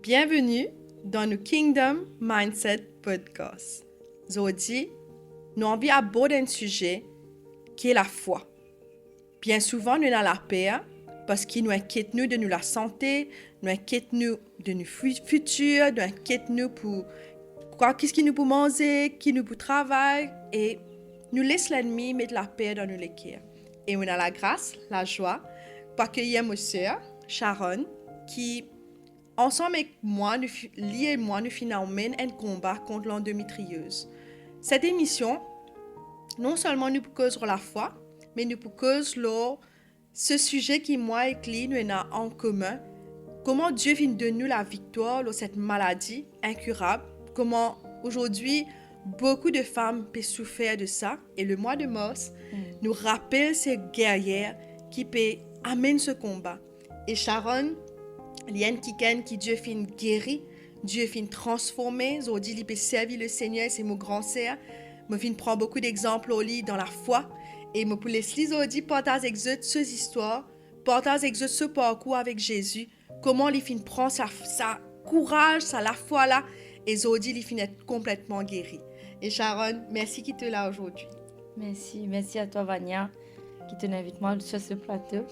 Bienvenue dans le Kingdom Mindset Podcast. Aujourd'hui, nous avons envie d'aborder un sujet qui est la foi. Bien souvent, nous avons la peur parce qu'il nous inquiète nous de nous la santé, nous inquiète nous de nos futurs, nous inquiète nous pour qu'est-ce qui nous peut manger, qui nous peut travailler et nous laisse l'ennemi mettre la peur dans nos cœurs. Et on a la grâce, la joie, pour accueillir ma sœur, Sharon, qui ensemble avec moi, nous finissons un combat contre l'endométriose. Cette émission, non seulement nous causera la foi, mais nous causera ce sujet qui, moi et Clé, nous avons en commun. Comment Dieu vient de nous la victoire sur cette maladie incurable. Comment aujourd'hui, beaucoup de femmes peuvent souffrir de ça. Et le mois de mars nous rappelle ces guerrières qui peuvent amener ce combat. Et Sharon, Liane Kiken, qui Dieu fait guérir, Dieu fait transformer. Aujourd'hui, il peut servir le Seigneur, c'est mon grand sœur. Je viens prendre beaucoup d'exemples au lit dans la foi. Et je peux laisser aujourd'hui partager avec eux ces histoires, partager avec eux ce parcours avec Jésus. Comment il finit prendre sa courage, la foi là. Et aujourd'hui, il finit être complètement guéri. Et Sharon, merci qui te là aujourd'hui. Merci à toi, Vania, qui te invite moi sur ce plateau.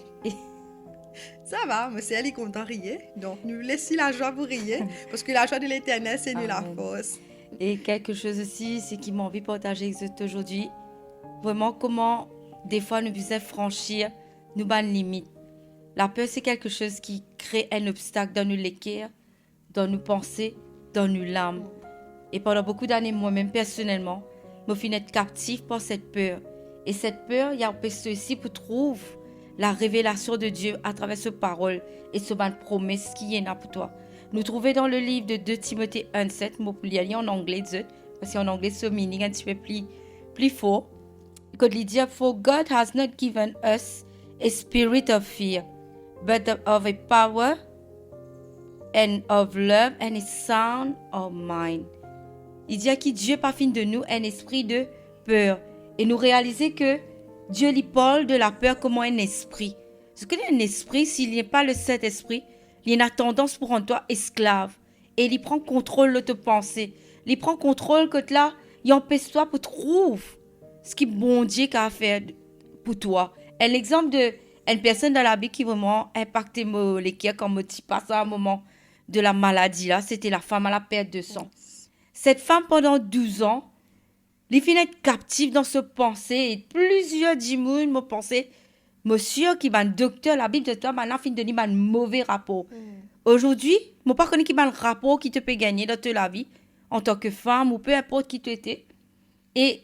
Ça va, mais c'est elle qui compte rire. Donc, nous laissons la joie pour rire, parce que la joie de l'Éternel, c'est nous la force. Et quelque chose aussi, c'est qui m'a envie de partager avec vous aujourd'hui, vraiment comment, des fois, nous faisons franchir nos bonnes limites. La peur, c'est quelque chose qui crée un obstacle dans nos cœurs, dans nos pensées, dans nos larmes. Et pendant beaucoup d'années, moi-même, personnellement, je me suis être captive par cette peur. Et cette peur, il y a aussi pour trouver la révélation de Dieu à travers ce parole et ce bonne promesse qui est là pour toi. Nous trouvons dans le livre de 2 Timothée 1,7, je peux lire en anglais, parce qu'en anglais, ce meaning est un petit peu plus fort. Quand il dit, For God has not given us a spirit of fear, but of a power and of love and a sound of mind. Il dit que Dieu pas fin de nous un esprit de peur. Et nous réaliser que Dieu lui parle de la peur comme un esprit. Ce qu'il y a un esprit, s'il n'y a pas le Saint-Esprit, il a tendance pour rendre toi esclave. Et il prend contrôle de tes pensées. Il prend contrôle que là, il empêche toi pour trouver ce qui bon Dieu a fait pour toi. Un exemple de une personne dans la Bible qui vraiment impacté les cœurs quand je passe à un moment de la maladie là, c'était la femme à la perte de sang. Cette femme pendant 12 ans, elle finit être captive dans ce pensée et plusieurs dimoines m'ont pensé, monsieur qui est un docteur, la Bible de toi, maintenant fin de donner un mauvais rapport. Aujourd'hui, je ne sais pas connaître qui a un rapport qui te peut gagner dans toute la vie en tant que femme ou peu importe qui tu étais. Et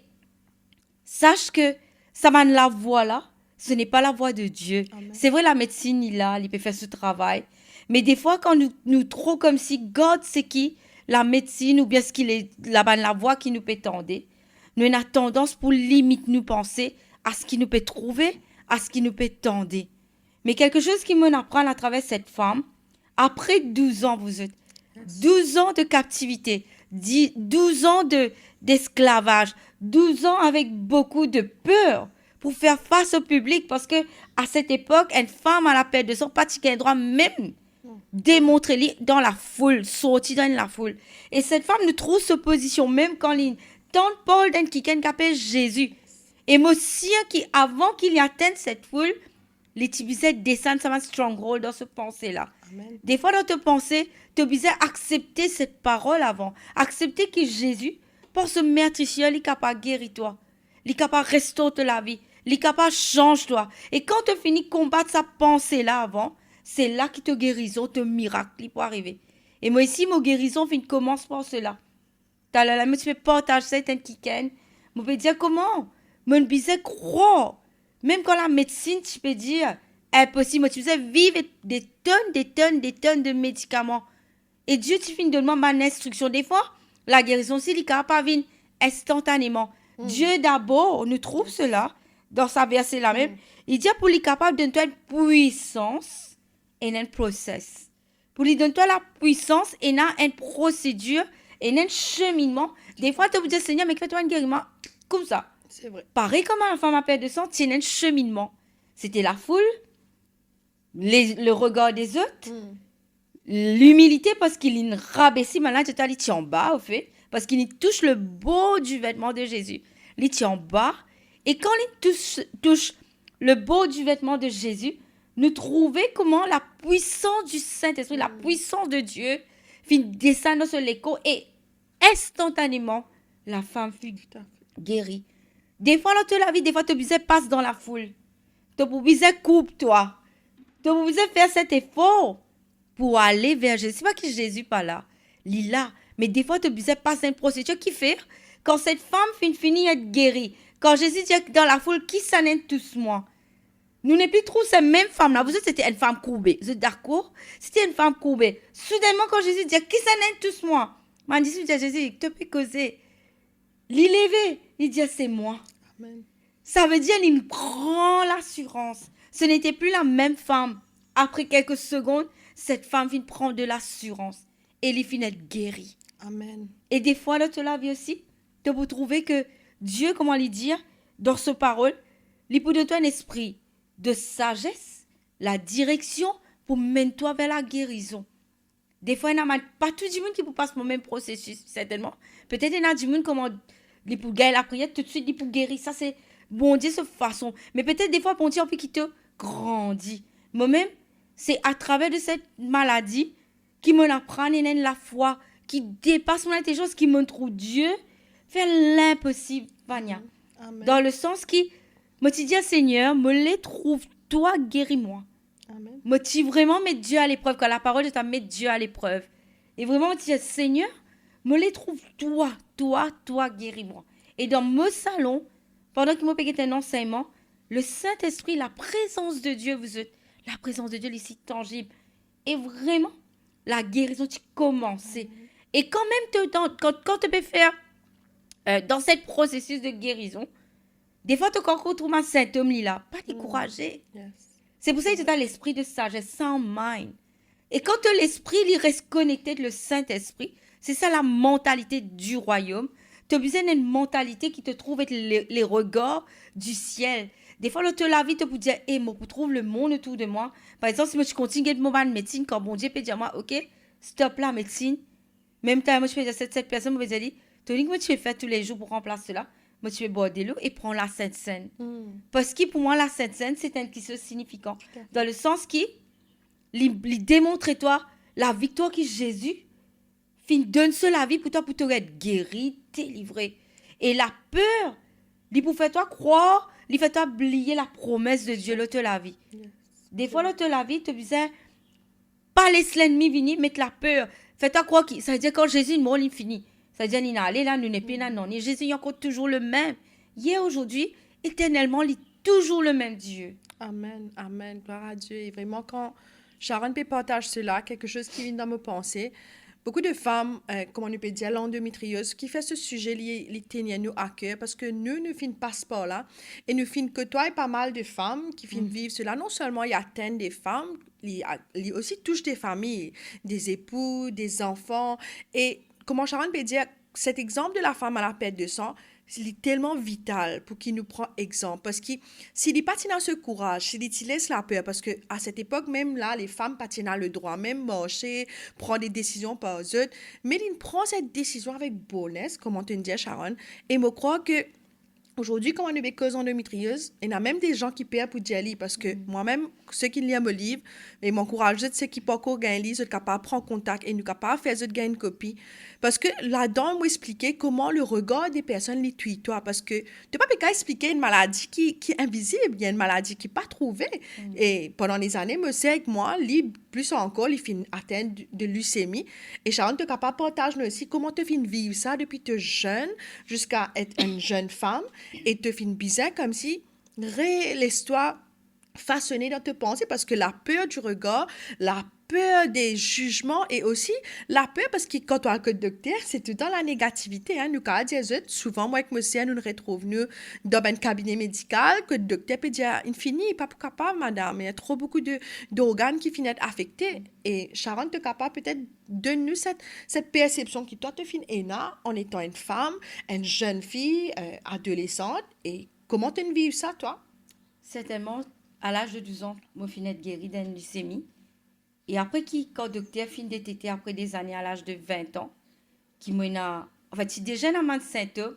sache que ça m'a la voix là, ce n'est pas la voix de Dieu. Amen. C'est vrai, la médecine, il peut faire ce travail. Mais des fois, quand nous trop comme si God, c'est qui la médecine ou bien ce qu'il est la voix qui nous peut tendre, nous avons tendance pour limite nous penser à ce qui nous peut trouver, à ce qui nous peut tendre. Mais quelque chose qui m'apprend à travers cette femme, après 12 ans, vous êtes 12 ans de captivité, 12 ans d'esclavage, 12 ans avec beaucoup de peur pour faire face au public, parce que à cette époque, une femme à la perte de sang, pas un droit même démontrer dans la foule, sortir dans la foule. Et cette femme nous trouve cette position même quand il tente Paul d'un qui appelle Jésus. Et monsieur qui, avant qu'il y atteigne cette foule, les tibisais descendent ça va stronghold dans ce pensée-là. Amen. Des fois dans te pensée, tu es obligé d'accepter cette parole avant. Accepter que Jésus, pour ce meurtricieux, il est capable de guérir toi. Il est capable de restaurer la vie. Il est capable de changer toi. Et quand tu finis de combattre sa pensée-là avant, c'est là que ta guérison, ton miracle pour arriver. Et moi ici, mon guérison commence par cela. T'as la tu peux partager ça avec quelqu'un. Je peux dire comment? Mon bizarre croire. Même quand la médecine, tu peux dire impossible. Tu peux vivre des tonnes de médicaments. Et Dieu, tu finis de demander ma instruction. Des fois, la guérison, c'est il capable pas venir instantanément. Dieu d'abord nous trouve cela dans sa verset là même. Il dit pour lui capable de donner une puissance et un process. Pour lui donner la puissance et une procédure et un cheminement. Des fois, tu peux dire Seigneur, mais fais-toi un guérison comme ça. C'est vrai. Pareil comme la femme à perte de sang, c'est un cheminement. C'était la foule, le regard des autres, l'humilité parce qu'il y rabaisse maintenant, tu es en bas, au fait, parce qu'il y touche le beau du vêtement de Jésus. Il est en bas, et quand il touche le beau du vêtement de Jésus, nous trouvons comment la puissance du Saint-Esprit, la puissance de Dieu, fit descendre sur l'écho, et instantanément, la femme fut guérie. Des fois, dans la vie, des fois, tu passes dans la foule. Tu coupe, toi. Tu faire cet effort pour aller vers Jésus. C'est pas que Jésus pas là. Il est là. Mais des fois, tu passer une procédure qui fait quand cette femme finit d'être guérie. Quand Jésus dit dans la foule, qui s'en est tous moi? Nous n'est plus trop cette même femme-là. Vous êtes, c'était une femme courbée. Vous êtes d'accord? C'était une femme courbée. Soudainement, quand Jésus dit, qui s'en est tous moi? M'a dit, Jésus, tu peux causer. Il levé. Il dit, c'est moi. Amen. Ça veut dire qu'il prend l'assurance. Ce n'était plus la même femme. Après quelques secondes, cette femme vient prendre de l'assurance. Et elle finit d'être guérie. Amen. Et des fois, là, tu l'as vu aussi. Tu vous trouver que Dieu, comment lui dire, dans ce parole, il peut de toi un esprit de sagesse, la direction pour mener toi vers la guérison. Des fois, il n'y a pas tout le monde qui peut passer le même processus, certainement. Peut-être il y a du monde comment il peut gagner la prière, tout de suite, il peut guérir. Ça, c'est bon Dieu, cette façon. Mais peut-être des fois, bon Dieu, on peut qu'il te grandit. Moi-même, c'est à travers de cette maladie qui me apprend la foi, qui dépasse mon intelligence, qui me trouve Dieu, faire l'impossible, Vania. Amen. Dans le sens qui, me dis, Seigneur, me les trouve, toi, guéris-moi. Amen. Me dis vraiment mettre Dieu à l'épreuve, quand la parole de ta mettre Dieu à l'épreuve. Et vraiment, me dis, Seigneur, me les trouve, toi, guéris-moi. Et dans mon salon, pendant que moi paye un enseignement, le Saint-Esprit, la présence de Dieu, vous êtes, la présence de Dieu ici tangible. Et vraiment, la guérison, tu commences. Et quand même, quand tu peux faire dans ce processus de guérison, des fois, tu retrouves un symptôme là, pas découragé. Yes. C'est pour ça que tu as l'esprit de sagesse, sound mind. Et quand l'esprit il reste connecté avec le Saint-Esprit, c'est ça la mentalité du royaume. Tu as besoin d'une mentalité qui te trouve avec les regards du ciel. Des fois, tu la vie, tu peux dire, moi, pour trouver le monde autour de moi. Par exemple, si moi, je continue de mon médecine, quand bon Dieu peut dire, moi, ok, stop la médecine. Même temps, moi, je peux dire, cette personne, moi, je vais dire, tu dis que moi, tu fais faire tous les jours pour remplacer cela. Moi, tu fais boire de l'eau et prends la Sainte Seine. Parce que pour moi, la Sainte Seine, c'est un qui se significant. Dans le sens qui, il démontre toi la victoire que Jésus donne sur la vie pour toi, pour te être guéri, délivré. Et la peur, il pour faire toi croire, il fait toi oublier la promesse de Dieu, l'autre la vie. Yes. Des fois, l'autre la vie, tu disais, pas laisser l'ennemi venir, mettre la peur. Fais-toi croire que ça veut dire quand Jésus est mort, il finit. Ça veut dire, il est allé là, nous n'est plus là, non. Et Jésus est encore toujours le même. Hier, aujourd'hui, éternellement, il est toujours le même Dieu. Amen, amen, gloire à Dieu. Et vraiment, quand Sharon peut partager cela, quelque chose qui vient dans mes pensées, beaucoup de femmes, comme on peut dire, l'endométriose, qui fait ce sujet, les tenir nous à cœur, parce que nous finissons pas ce là et nous finissons côtoyer pas mal de femmes qui finissent vivre cela. Non seulement il atteint des femmes, il aussi touche des familles, des époux, des enfants. Et comment Sharon peut dire, cet exemple de la femme à la perte de sang, c'est tellement vital pour qu'il nous prend exemple. Parce que s'il n'est pas dans ce courage, s'il laisse la peur, parce qu'à cette époque, même là, les femmes patinaient le droit, même marcher, prendre des décisions par eux autres. Mais il prend cette décision avec bonheur, comme on te dit, Sharon. Et je crois que aujourd'hui, quand on est cause endométriose, il y a même des gens qui paient pour dire lire, parce que moi-même, ceux qui lisent mon livre, mais m'encourage, c'est qui pas encore gagner livre, sont capables de prendre contact et nous capables de faire gagner une copie. Parce que là-dedans, moi expliquer comment le regard des personnes les tuent toi, parce que tu peux pas expliquer une maladie qui est invisible, il y a une maladie qui n'est pas trouvée. Et pendant des années, moi, c'est avec moi, plus encore, il finit atteint de leucémie. Et Sharon, tu es capable de partager aussi comment tu finis vivre ça depuis que tu es jeune jusqu'à être une jeune femme. Et te fin bizarre comme si l'histoire façonnée dans tes pensées, parce que la peur du regard, la peur des jugements et aussi la peur parce que quand on a un docteur, c'est tout dans la négativité. Nous, quand on souvent, moi, avec monsieur, nous nous retrouvons dans un cabinet médical que le docteur peut dire, infini, pas capable, madame, il y a trop beaucoup d'organes qui finissent affectés. Et Sharon te capable peut-être de nous cette perception qui toi te fin ENA en étant une femme, une jeune fille, adolescente. Et comment tu vis ça, toi? Certainement, à l'âge de 12 ans, moi, je suis guérie d'une leucémie. Et après, quand le docteur fin détecté après des années à l'âge de 20 ans, qui m'a. En fait, si déjà dans mon symptôme,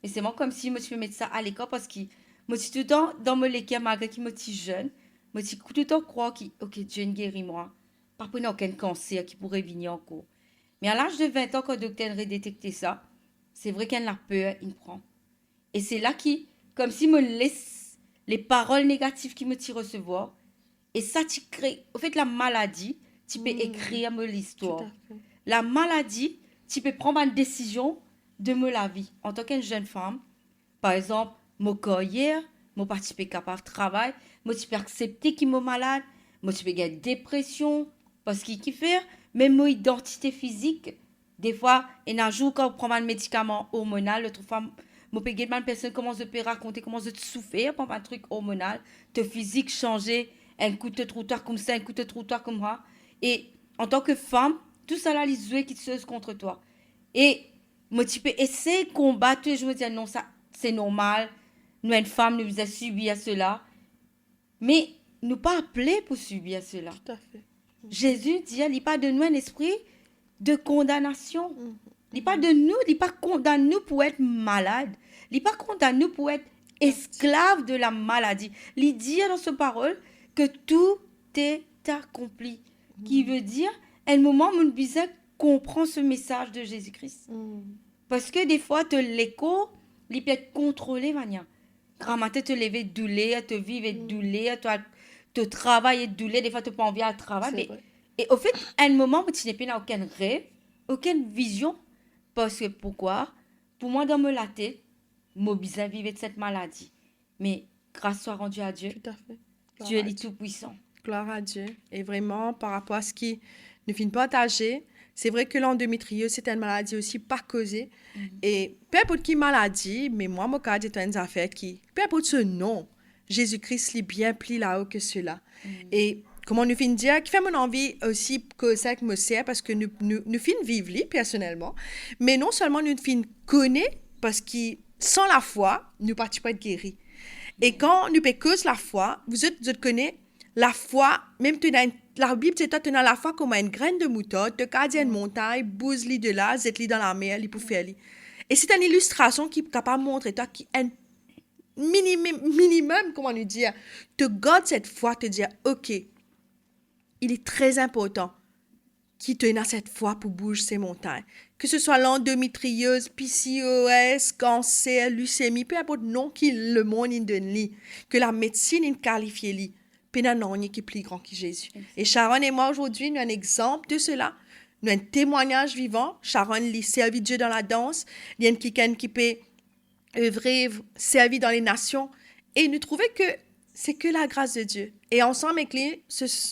et c'est moi comme si je me mettre ça à l'école parce que moi, suis tout le temps dans mon école, malgré qu'il me suis jeune, moi, suis tout le temps croire que, ok, Dieu guérit moi. Pas pour aucun cancer qui pourrait venir encore. Mais à l'âge de 20 ans, quand le docteur a détecté ça, c'est vrai qu'elle a peur, il me prend. Et c'est là qui, comme si me laisse les paroles négatives qui me tirent recevoir. Et ça, tu crées. En fait, la maladie, tu peux écrire me Tout l'histoire. à fait. La maladie, tu peux prendre une décision de me la vie. En tant qu'une jeune femme, par exemple, mon carrière, mon participé capable de travail, moi, tu peux accepter qu'il est malade, moi, tu peux gagner dépression, parce qu'il fait, même mon identité physique, des fois, et un jour, quand on prend un médicament hormonal, l'autre fois, mon peux une personne commence à raconter comment je souffrir pour un truc hormonal, te physique changer, un coup de trottoir comme ça, un coup de trottoir comme ça. Et en tant que femme, tout ça là, les jouets qui se contre toi. Et moi, tu peux essayer de combattre, je me dis, non, ça, c'est normal. Nous, une femme, nous avons subi à cela. Mais nous pas appelés pour subir cela. Tout à fait. Jésus dit, il n'est pas de nous un esprit de condamnation. Il n'est pas de nous, il n'est pas condamné nous pour être malade. Il n'est pas condamné nous pour être esclave de la maladie. Il dit dans sa parole que tout est accompli. Qui veut dire, à un moment, mon bizarre comprend ce message de Jésus-Christ. Parce que des fois, te l'écho, il peut être contrôlé, mania. Grand matin, te lever doulé, te vivre doulé, te travailler doulé, des fois, tu n'as pas envie à travailler. Et au fait, à un moment, tu n'es pas aucun rêve, aucune vision. Parce que pourquoi? Pour moi, dans ma tête, moi, bizarre vivre de cette maladie. Mais grâce soit rendue à Dieu. Tout à fait. Dieu est tout-puissant. Gloire à Dieu. Et vraiment, par rapport à ce qui ne finit pas partager, c'est vrai que l'endométriose, c'est une maladie aussi pas causée. Et peu importe qui maladie, mais moi, mon cas, c'est une affaire qui, peu importe ce nom, Jésus-Christ est bien plus là-haut que cela. Et comment nous finissons dire, qui fait mon envie aussi que ça me sert, parce que nous finissons vivre lui, personnellement, mais non seulement nous finissons connaître, parce que sans la foi, nous ne partons pas être guéris. Et quand nous pécons la foi, vous connaissez la foi, même la Bible, c'est toi, tu as la foi comme une graine de moutarde, tu as une montagne, bouse-li de là, zet-li dans la mer, li pour faire li. Et c'est une illustration qui est capable de montrer toi qui un minimum, comment nous dire, te garde cette foi, te dire, ok, il est très important qui te donne cette foi pour bouger ces montagnes. Que ce soit l'endométriose, PCOS, cancer, leucémie, peu importe le nom que le monde donne, que la médecine qualifie, puis il y a un qui est plus grand que Jésus. Et Sharon et moi, aujourd'hui, nous avons un exemple de cela. Nous avons un témoignage vivant. Sharon lui servi Dieu dans la danse. Il y a quelqu'un qui peut œuvrer, servir dans les nations. Et nous trouvons que c'est que la grâce de Dieu. Et ensemble avec lui,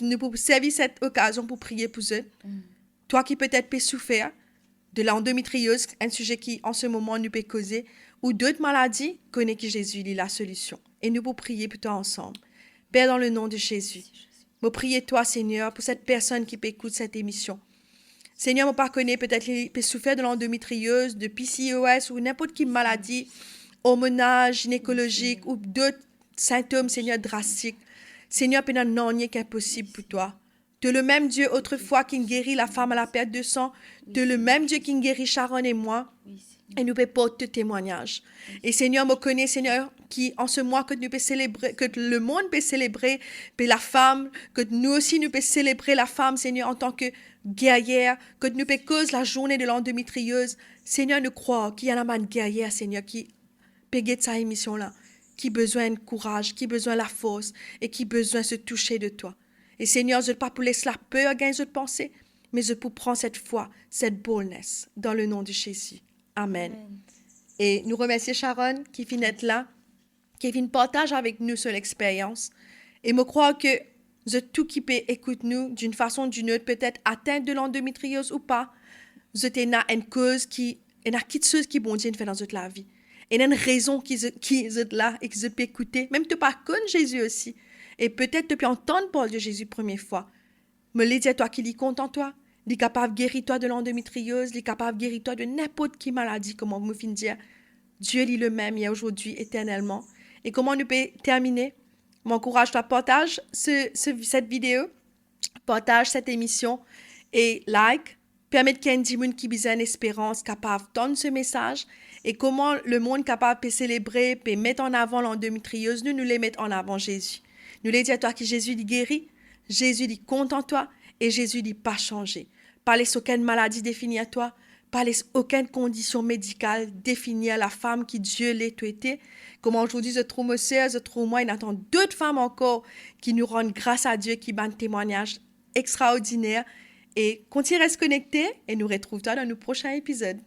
nous pouvons servir cette occasion pour prier pour eux. Toi qui peut-être peux souffrir de l'endométriose, un sujet qui en ce moment nous peut causer, ou d'autres maladies, connais que Jésus est la solution. Et nous pouvons prier pour toi ensemble. Père, dans le nom de Jésus, je prie toi, Seigneur, pour cette personne qui peut écouter cette émission. Seigneur, je connais peut-être qu'il peut souffrir de l'endométriose, de PCOS ou n'importe quelle maladie hormonale, gynécologique ou d'autres symptômes, Seigneur, drastiques. Seigneur, il n'y a rien qui est impossible pour toi. Tu es le même Dieu autrefois qui guérit la femme à la perte de sang. Tu es le même Dieu qui guérit Sharon et moi. Et nous pouvons porter témoignage. Et Seigneur, me connaît, Seigneur, qui en ce mois que nous pouvons célébrer, que le monde peut célébrer, puis la femme, que nous aussi nous pouvons célébrer la femme, Seigneur, en tant que guerrière, que nous pouvons cause la journée de l'endométriose. Seigneur, nous croyons qu'il y a une guerrière, Seigneur, qui peut guider sa émission-là, qui a besoin de courage, qui a besoin de la force et qui a besoin de se toucher de toi. Et Seigneur, je ne veux pas pour laisser la peur gagner cette pensée, mais je peux prendre cette foi, cette boldness, dans le nom de Jésus. Amen. Et nous remercions Sharon qui vient d'être là, qui vient partager avec nous sur l'expérience. Et je crois que tout qui peut écouter nous d'une façon ou d'une autre, peut-être atteinte de l'endométriose ou pas, vous êtes une cause qui est quelque chose qui bon Dieu fait dans notre vie. Et il y a une raison qui est là et qui peut écouter. Même tu pas connaître Jésus aussi. Et peut-être tu peux entendre parler de Jésus première fois. Me le dire toi qui lis compte en toi. Il est capable de guérir toi de l'endométriose, il est capable de guérir toi de n'importe quelle maladie, comme on me fin dire. Dieu est le même hier, aujourd'hui, éternellement. Et comment nous peut terminer? M'encourage à partager cette vidéo Partage cette émission et like. Permettre qu'il y ait des gens qui ont une espérance capable d'entendre ce message et comment le monde capable de célébrer et mettre en avant l'endométriose, nous les mettons en avant Jésus. Nous les disons à toi que Jésus dit guéri, Jésus dit compte en toi et Jésus dit pas changer. Pas laisse aucune maladie définie à toi, pas laisse aucune condition médicale définie à la femme qui Dieu l'a traitée. Comment aujourd'hui je trouve ma soeur, je trouve moi, il attend d'autres femmes encore qui nous rendent grâce à Dieu, qui donnent un témoignage extraordinaire. Et continue à se connecter et nous retrouvons dans nos prochains épisodes.